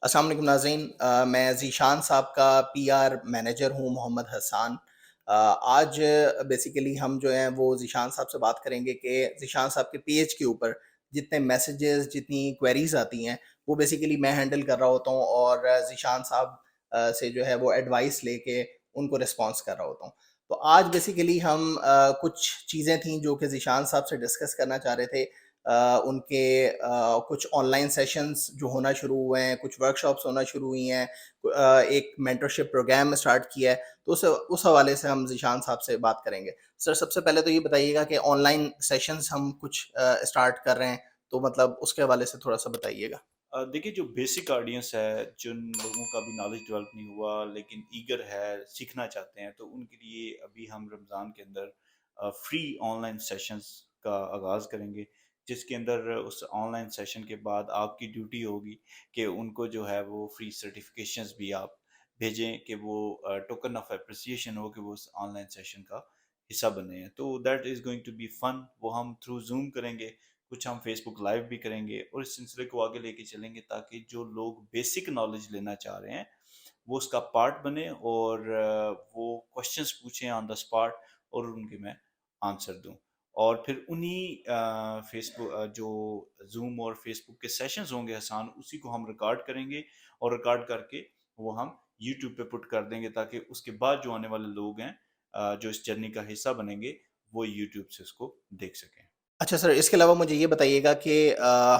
अस्सलाम वालेकुम नाज़रीन, मैं ज़ीशान साहब का पीआर मैनेजर हूँ, मोहम्मद हसन। आज बेसिकली हम जो हैं वो ज़ीशान साहब से बात करेंगे कि ज़ीशान साहब के पेज के ऊपर जितने मैसेजेस, जितनी क्वेरीज़ आती हैं, वो बेसिकली मैं हैंडल कर रहा होता हूँ और ज़ीशान साहब से जो है वो एडवाइस लेके उनको रिस्पॉन्स कर रहा होता हूँ। तो आज बेसिकली हम कुछ चीज़ें थी जो कि ज़ीशान साहब से डिस्कस करना चाह रहे थे। उनके कुछ ऑनलाइन सेशंस जो होना शुरू हुए हैं, कुछ वर्कशॉप्स होना शुरू हुई हैं, एक मेंटरशिप प्रोग्राम स्टार्ट किया है, तो उस हवाले से हम ज़ीशान साहब से बात करेंगे। सर, सबसे पहले तो ये बताइएगा कि ऑनलाइन सेशंस हम कुछ स्टार्ट कर रहे हैं, तो मतलब उसके हवाले से थोड़ा-सा बताइएगा। देखिए जो बेसिक ऑडियंस है, जिन लोगों का भी नॉलेज डेवलप नहीं हुआ लेकिन ईगर है, सीखना चाहते हैं, तो उनके लिए अभी हम रमज़ान के अंदर फ्री ऑनलाइन सेशंस का आगाज़ करेंगे, जिसके अंदर उस ऑनलाइन सेशन के बाद आपकी ड्यूटी होगी कि उनको जो है वो फ्री सर्टिफिकेशंस भी आप भेजें कि वो टोकन ऑफ एप्रिसिएशन हो कि वो उस ऑनलाइन सेशन का हिस्सा बने हैं। तो that is going to be fun. वो हम थ्रू ज़ूम करेंगे, कुछ हम फेसबुक लाइव भी करेंगे और इस सिलसिले को आगे लेके चलेंगे ताकि जो लोग बेसिक नॉलेज लेना चाह रहे हैं वो उसका पार्ट बने और वो क्वेश्चंस पूछें ऑन द स्पॉट और उनके मैं आंसर दूं। और फिर उन्हीं फेसबुक जो जूम और फेसबुक के सेशंस होंगे हसान, उसी को हम रिकॉर्ड करेंगे और रिकॉर्ड करके वो हम यूट्यूब पे पुट कर देंगे ताकि उसके बाद जो आने वाले लोग हैं जो इस जर्नी का हिस्सा बनेंगे वो यूट्यूब से उसको देख सकें। अच्छा सर, इसके अलावा मुझे ये बताइएगा कि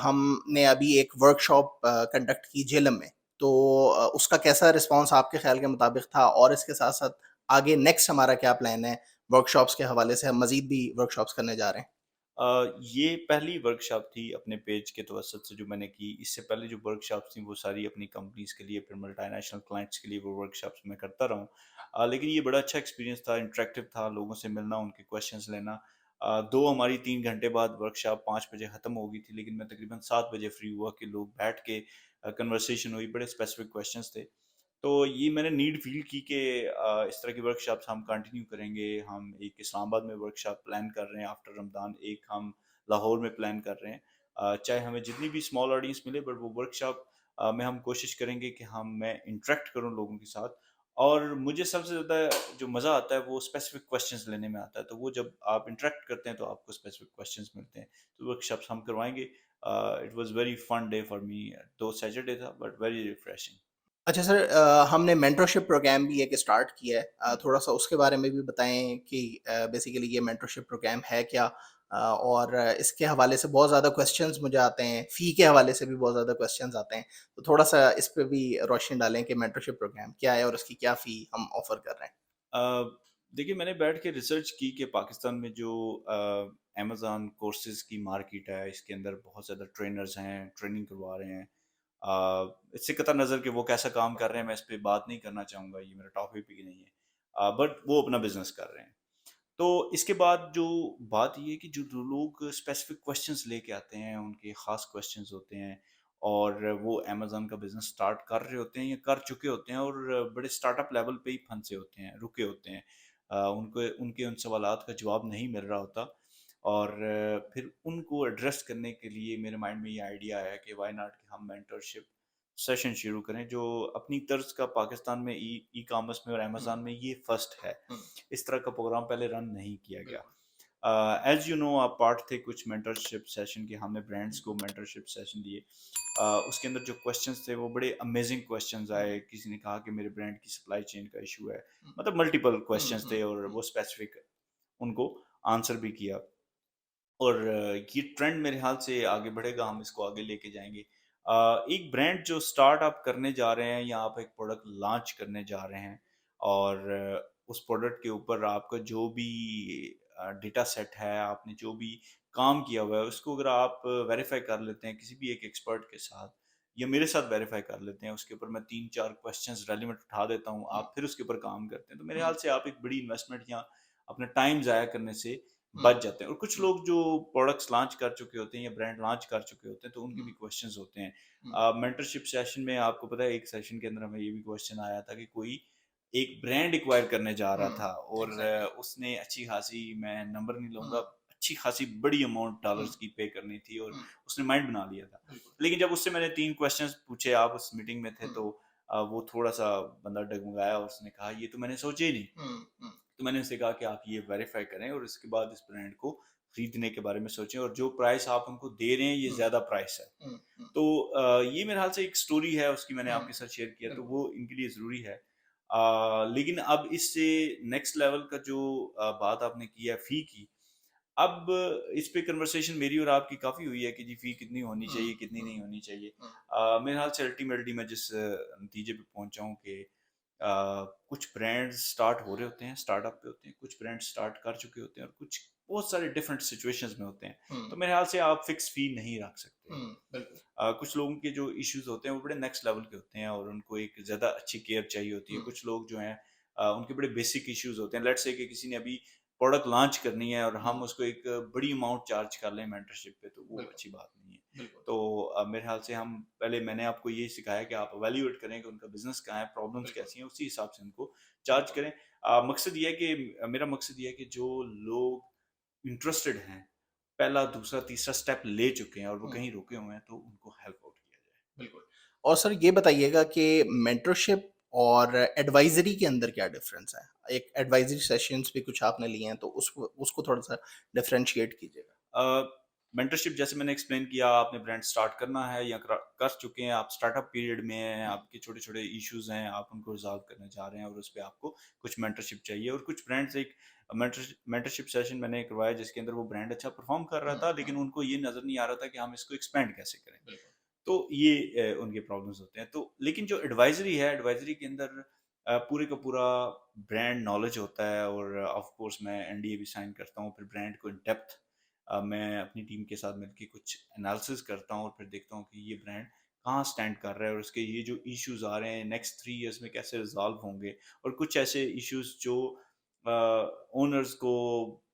हमने अभी एक वर्कशॉप कंडक्ट की झेलम में, तो उसका कैसा रिस्पॉन्स आपके ख्याल के मुताबिक था? और इसके साथ-साथ आगे नेक्स्ट हमारा क्या प्लान है वर्कशॉप्स के हवाले से? हम मज़ीद भी वर्कशॉप्स करने जा रहे हैं। ये पहली वर्कशॉप थी अपने पेज के तवसत से जो मैंने की। इससे पहले जो वर्कशॉप्स थी वो सारी अपनी कंपनीज के लिए, फिर मल्टीनेशनल क्लाइंट्स के लिए वो वर्कशॉप्स मैं करता रहा हूँ। लेकिन ये बड़ा अच्छा एक्सपीरियंस था, इंटरेक्टिव था, लोगों से मिलना, उनके क्वेश्चंस लेना। दो हमारी 3 घंटे बाद वर्कशॉप 5 बजे ख़त्म हो गई थी, लेकिन मैं तकरीबन 7 बजे फ्री हुआ कि लोग बैठ के कन्वर्सेशन हुई, बड़े स्पेसिफिक क्वेश्चंस थे। तो ये मैंने नीड फ़ील की कि इस तरह की वर्कशॉप्स हम कंटिन्यू करेंगे। हम एक इस्लामाबाद में वर्कशॉप प्लान कर रहे हैं आफ्टर रमज़ान, एक हम लाहौर में प्लान कर रहे हैं। चाहे हमें जितनी भी स्मॉल ऑडियंस मिले बट वो वर्कशॉप में हम कोशिश करेंगे कि मैं इंटरेक्ट करूँ लोगों के साथ। और मुझे सबसे ज़्यादा जो मज़ा आता है वो स्पेसिफिक क्वेश्चंस लेने में आता है। तो वो जब आप इंटरेक्ट करते हैं तो आपको स्पेसिफिक क्वेश्चंस मिलते हैं। तो वर्कशॉप्स हम करवाएँगे। It was very fun day for me. दो सैटरडे था बट वेरी रिफ्रेशिंग। अच्छा सर, हमने मेंटरशिप प्रोग्राम भी एक स्टार्ट किया है, थोड़ा-सा उसके बारे में भी बताएँ कि बेसिकली ये मेंटरशिप प्रोग्राम है क्या? और इसके हवाले से बहुत ज़्यादा क्वेश्चंस मुझे आते हैं, फ़ी के हवाले से भी बहुत ज़्यादा क्वेश्चंस आते हैं, तो थोड़ा-सा इस पे भी रोशनी डालें कि मेंटरशिप प्रोग्राम क्या है और उसकी क्या फ़ी हम ऑफ़र कर रहे हैं? अ, देखिए मैंने बैठ के रिसर्च की कि पाकिस्तान में जो अमेज़न कोर्सेज़ की मार्केट है, इसके अंदर बहुत ज़्यादा ट्रेनर्स हैं, ट्रेनिंग करवा रहे हैं। इससे कतई नज़र कि वो कैसा काम कर रहे हैं, मैं इस पे बात नहीं करना चाहूँगा, ये मेरा टॉपिक भी नहीं है। बट वो अपना बिज़नेस कर रहे हैं। तो इसके बाद जो बात ये है कि जो जो लोग स्पेसिफिक क्वेश्चंस लेके आते हैं, उनके ख़ास क्वेश्चंस होते हैं और वो अमेज़न का बिज़नेस स्टार्ट कर रहे होते हैं या कर चुके होते हैं और बड़े स्टार्टअप लेवल पे ही फंसे होते हैं, रुके होते हैं। उनको उनके उन सवालात का जवाब नहीं मिल रहा होता और फिर उनको एड्रेस करने के लिए मेरे माइंड में ये आइडिया आया कि व्हाई नॉट कि हम मेंटरशिप सेशन शुरू करें जो अपनी तर्ज का पाकिस्तान में ई ई कॉमर्स में और हुँ, अमेज़न में ये फर्स्ट है। हुँ, इस तरह का प्रोग्राम पहले रन नहीं किया गया। बिल्कुल। एज़ यू नो आप पार्ट थे कुछ मेंटरशिप सेशन के, हमने ब्रांड्स हुँ, को मेंटरशिप सेशन दिए। उसके अंदर जो क्वेश्चंस थे वो बड़े अमेजिंग क्वेश्चंस हुँ, आए। किसी ने कहा कि मेरे ब्रांड की सप्लाई चेन का इशू है। हुँ, मतलब मल्टीपल हुँ, क्वेश्चंस थे हुँ, और हुँ, वो स्पेसिफिक उनको आंसर भी किया। और ये ट्रेंड मेरे ख्याल से आगे बढ़ेगा, हम इसको आगे लेके जाएँगे। एक ब्रांड जो स्टार्टअप करने जा रहे हैं या आप एक प्रोडक्ट लॉन्च करने जा रहे हैं और उस प्रोडक्ट के ऊपर आपका जो भी डेटा सेट है, आपने जो भी काम किया हुआ है, उसको अगर आप वेरीफ़ाई कर लेते हैं किसी भी एक एक्सपर्ट के साथ या मेरे साथ वेरीफ़ाई कर लेते हैं, उसके ऊपर मैं 3-4 क्वेश्चंस रेलेवेंट उठा देता हूँ, हुँ, आप फिर उसके ऊपर काम करते हैं, तो मेरे हुँ, ख्याल से आप एक बड़ी इन्वेस्टमेंट या अपना टाइम ज़ाया करने से हुँ, बच जाते हैं। और कुछ हुँ, लोग जो प्रोडक्ट्स लॉन्च कर चुके होते हैं या ब्रांड लॉन्च कर चुके होते हैं तो उनके भी हुँ, क्वेश्चंस होते हैं। हुँ, मेंटरशिप सेशन में आपको पता है एक सेशन के अंदर हमें ये भी क्वेश्चन आया था कि कोई एक ब्रांड एक्वायर करने जा रहा हुँ, था और एग्ज़ैक्टली। उसने अच्छी खासी, मैं नंबर नहीं हुँ, लूँगा, अच्छी खासी बड़ी अमाउंट हुँ, डॉलर्स की पे करनी थी और हुँ, उसने माइंड बना लिया था। बिल्कुल। लेकिन जब उससे मैंने 3 क्वेश्चंस पूछे, आप उस मीटिंग में थे, हुँ, तो वो थोड़ा-सा बंदा डगमगाया और उसने कहा ये तो मैंने सोचा ही नहीं। हुँ, हुँ, तो मैंने उससे कहा कि आप ये वेरीफाई करें और इसके बाद इस ब्रांड को खरीदने के बारे में सोचें, और जो प्राइस आप उनको दे रहे हैं ये हुँ, ज़्यादा प्राइस है। हुँ, हुँ, तो ये मेरे ख़्याल से एक स्टोरी है उसकी, मैंने हुँ, आपके साथ शेयर किया, तो बिल्कुल। वो इनके लिए ज़रूरी है। लेकिन अब इससे नेक्स्ट लेवल का जो बात आपने की है फ़ी की, अब इस पे कन्वर्सेशन मेरी और आपकी काफ़ी हुई है कि जी फ़ी कितनी होनी हुँ, चाहिए, कितनी हुँ, नहीं होनी चाहिए। हुँ, मेरे ख़्याल से अल्टीमेटली मैं जिस नतीजे पे पहुँचा हूँ कि कुछ ब्रांड्स स्टार्ट हो रहे होते हैं, स्टार्टअप पे होते हैं, कुछ ब्रांड स्टार्ट कर चुके होते हैं और कुछ बहुत सारे डिफरेंट सिचुएशंस में होते हैं। हुँ, तो मेरे ख्याल से आप फिक्स फ़ी नहीं रख सकते। हुँ, बिल्कुल। कुछ लोगों के जो इश्यूज़ होते हैं वो बड़े नेक्स्ट लेवल के होते हैं और उनको एक ज़्यादा अच्छी केयर चाहिए होती है। हुँ, कुछ लोग जो हैं उनके बड़े बेसिक इश्यूज़ होते हैं। लेट्स से कि किसी ने अभी प्रोडक्ट लॉन्च करनी है और हुँ, हम उसको एक बड़ी अमाउंट चार्ज कर लें मेंटरशिप पे, तो वो बिल्कुल, अच्छी बात नहीं है। बिल्कुल, तो मेरे ख्याल से हम पहले, मैंने आपको ये सिखाया कि आप इवैल्यूएट करें कि उनका बिज़नेस कहाँ है, प्रॉब्लम्स बिल्कुल, कैसी हैं, उसी हिसाब से उनको चार्ज बिल्कुल, करें। मकसद ये है कि मेरा मकसद ये है कि जो लोग इंटरेस्टेड हैं, पहला, दूसरा, तीसरा स्टेप ले चुके हैं और वो हुँ, कहीं रुके हुए हैं, तो उनको हेल्प आउट किया जाए। बिल्कुल। और सर ये बताइएगा कि मेंटरशिप और एडवाइज़री के अंदर क्या डिफ़रेंस है? एक एडवाइज़री सेशंस भी कुछ आपने लिए हैं, तो उसको उसको थोड़ा-सा डिफरेंशिएट कीजिएगा। मेंटरशिप जैसे मैंने एक्सप्लेन किया, आपने ब्रांड स्टार्ट करना है या कर चुके हैं, आप स्टार्टअप पीरियड में हैं, हुँ, आपके छोटे-छोटे इश्यूज़ हैं, आप उनको रिज़ॉल्व करने जा रहे हैं और उस पे आपको कुछ मेंटरशिप चाहिए। और कुछ ब्रांड्स एक मेंटरशिप सेशन मैंने करवाया जिसके अंदर वो ब्रांड अच्छा परफ़ॉर्म कर रहा हुँ, था, हुँ, लेकिन उनको ये नज़र नहीं आ रहा था कि हम इसको एक्सपेंड कैसे करें। बिल्कुल। तो ये उनके प्रॉब्लम्स होते हैं। तो लेकिन जो एडवाइज़री है, एडवाइज़री के अंदर पूरे का पूरा ब्रांड नॉलेज होता है और ऑफ़ कोर्स मैं एनडीए भी साइन करता हूँ। फिर ब्रांड को इन डेप्थ मैं अपनी टीम के साथ मिलके कुछ एनालिसिस करता हूँ और फिर देखता हूँ कि ये ब्रांड कहाँ स्टैंड कर रहा है और उसके ये जो इश्यूज़ आ रहे हैं नेक्स्ट 3 इयर्स में कैसे रिज़ॉल्व होंगे। और कुछ ऐसे इश्यूज़ जो ओनर्स को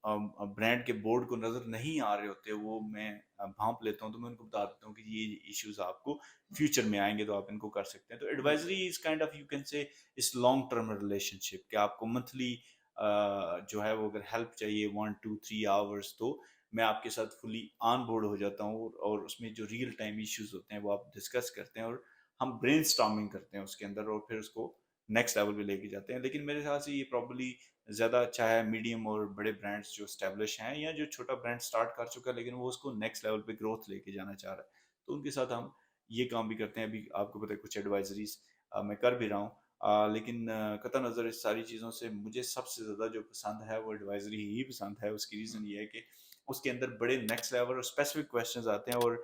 ब्रांड के बोर्ड को नज़र नहीं आ रहे होते, वो मैं भाँप लेता हूँ, तो मैं उनको बता देता हूँ कि ये इश्यूज़ आपको फ्यूचर में आएँगे, तो आप इनको कर सकते हैं। तो बिल्कुल, advisory is kind of, you can say, इस लॉन्ग टर्म रिलेशनशिप कि आपको मंथली जो है वो अगर हेल्प चाहिए 1, 2, 3 आवर्स, तो मैं आपके साथ फुली ऑन बोर्ड हो जाता हूँ और उसमें जो रियल टाइम इश्यूज़ होते हैं वो आप डिस्कस करते हैं और हम ब्रेनस्टॉर्मिंग करते हैं उसके अंदर और फिर उसको नेक्स्ट लेवल पे लेके जाते हैं। लेकिन मेरे ख्याल से ये प्रॉब्ली ज़्यादा अच्छा है मीडियम और बड़े ब्रांड्स जो एस्टेब्लिश हैं या जो छोटा ब्रांड स्टार्ट कर चुका है लेकिन वो उसको नेक्स्ट लेवल पे ग्रोथ लेके जाना चाह रहा है, तो उनके साथ हम ये काम भी करते हैं। अभी आपको पता है कुछ एडवाइजरीज मैं कर भी रहा हूँ। लेकिन कतई नज़र इस सारी चीज़ों से मुझे सबसे ज़्यादा जो पसंद है वो एडवाइजरी ही पसंद है। उसकी हुँ, रीज़न ये है कि उसके अंदर बड़े नेक्स्ट लेवल और स्पेसिफिक क्वेश्चंस आते हैं। और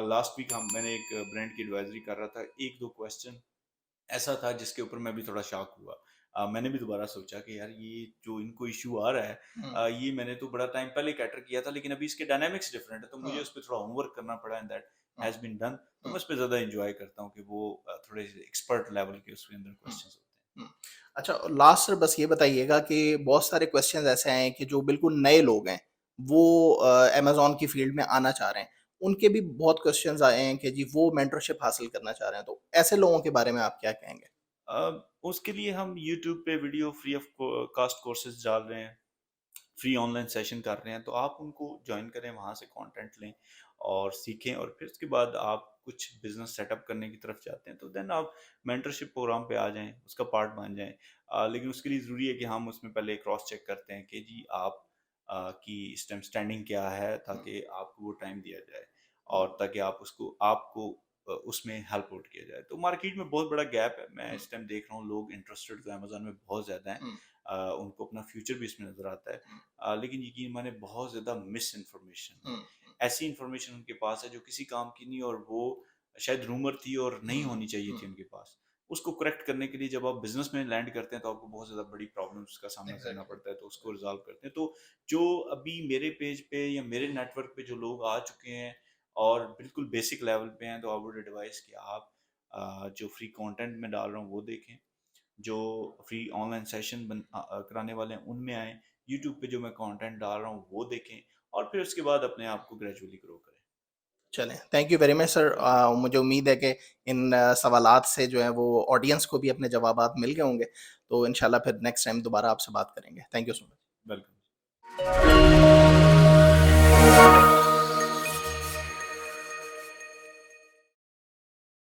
लास्ट वीक हम मैंने एक ब्रांड की एडवाइजरी कर रहा था, एक दो क्वेश्चन ऐसा था जिसके ऊपर मैं भी थोड़ा शॉक हुआ। मैंने भी दोबारा सोचा कि यार ये जो इनको इश्यू आ रहा है, हुँ, ये मैंने तो बड़ा टाइम पहले कैटर किया था लेकिन अभी इसके डायनामिक्स डिफरेंट है, तो मुझे हुँ, उस पे थोड़ा होमवर्क करना पड़ा and that um, has been done. तो हुँ, मैं उस पे ज़्यादा एन्जॉय करता हूँ कि वो थोड़े एक्सपर्ट लेवल के उसके अंदर हुँ, क्वेश्चंस होते हैं। हुँ। अच्छा लास्ट सर बस ये बताइएगा कि बहुत सारे क्वेश्चंस ऐसे हैं कि जो बिल्कुल नए लोग हैं, वो अमेज़न की फ़ील्ड में आना चाह रहे हैं। उनके भी बहुत क्वेश्चंस आए हैं कि जी वो मेंटरशिप हासिल करना चाह रहे हैं, तो ऐसे लोगों के बारे में आप क्या कहेंगे? उसके लिए हम यूट्यूब पे video free of cost courses डाल रहे हैं। फ्री ऑनलाइन सेशन कर रहे हैं, तो आप उनको ज्वाइन करें, वहाँ से कंटेंट लें और सीखें और फिर उसके बाद आप कुछ बिजनेस सेटअप करने की तरफ जाते हैं, तो देन आप मेंटरशिप प्रोग्राम पे आ जाएं, उसका पार्ट बन जाएं। लेकिन उसके लिए ज़रूरी है कि हम उसमें पहले क्रॉस चेक करते हैं कि जी आप की इस टाइम स्टैंडिंग क्या है, हुँ, ताकि आपको वो टाइम दिया जाए हुँ, और ताकि आप उसको आपको उसमें हेल्प आउट किया जाए। तो मार्केट में बहुत बड़ा गैप है, मैं हुँ, इस टाइम देख रहा हूँ लोग इंटरेस्टेड तो अमेजोन में बहुत ज़्यादा हैं। हुँ, उनको अपना फ्यूचर भी इसमें नज़र आता है। हुँ, लेकिन यकीन माने बहुत ज़्यादा मिस इन्फॉर्मेशन है। हुँ, ऐसी इन्फॉर्मेशन उनके पास है जो किसी काम की नहीं, और वो शायद रूमर थी और नहीं हुँ, होनी चाहिए हुँ, थी उनके पास। उसको करेक्ट करने के लिए जब आप बिज़नेस में लैंड करते हैं तो आपको बहुत ज़्यादा बड़ी प्रॉब्लम्स का सामना करना एग्ज़ैक्टली, पड़ता है, तो उसको एग्ज़ैक्टली। रिज़ॉल्व करते हैं। तो जो अभी मेरे पेज पे या मेरे नेटवर्क पे जो लोग आ चुके हैं और बिल्कुल बेसिक लेवल पे हैं, तो आई वुड एडवाइस कि आप जो फ्री कंटेंट मैं डाल रहा हूँ वो देखें। जो फ्री ऑनलाइन सेशन कराने वाले हैं उनमें आएँ, यूट्यूब पे जो मैं कंटेंट डाल रहा हूँ वो देखें और फिर उसके बाद अपने आप को ग्रेजुअली ग्रो करें। चलें, thank you very much sir मुझे उम्मीद है कि इन सवालात से जो है वो ऑडियंस को भी अपने जवाबात मिल गए होंगे, तो इंशाल्लाह फिर नेक्स्ट टाइम दोबारा आपसे बात करेंगे। Thank you so much. Welcome.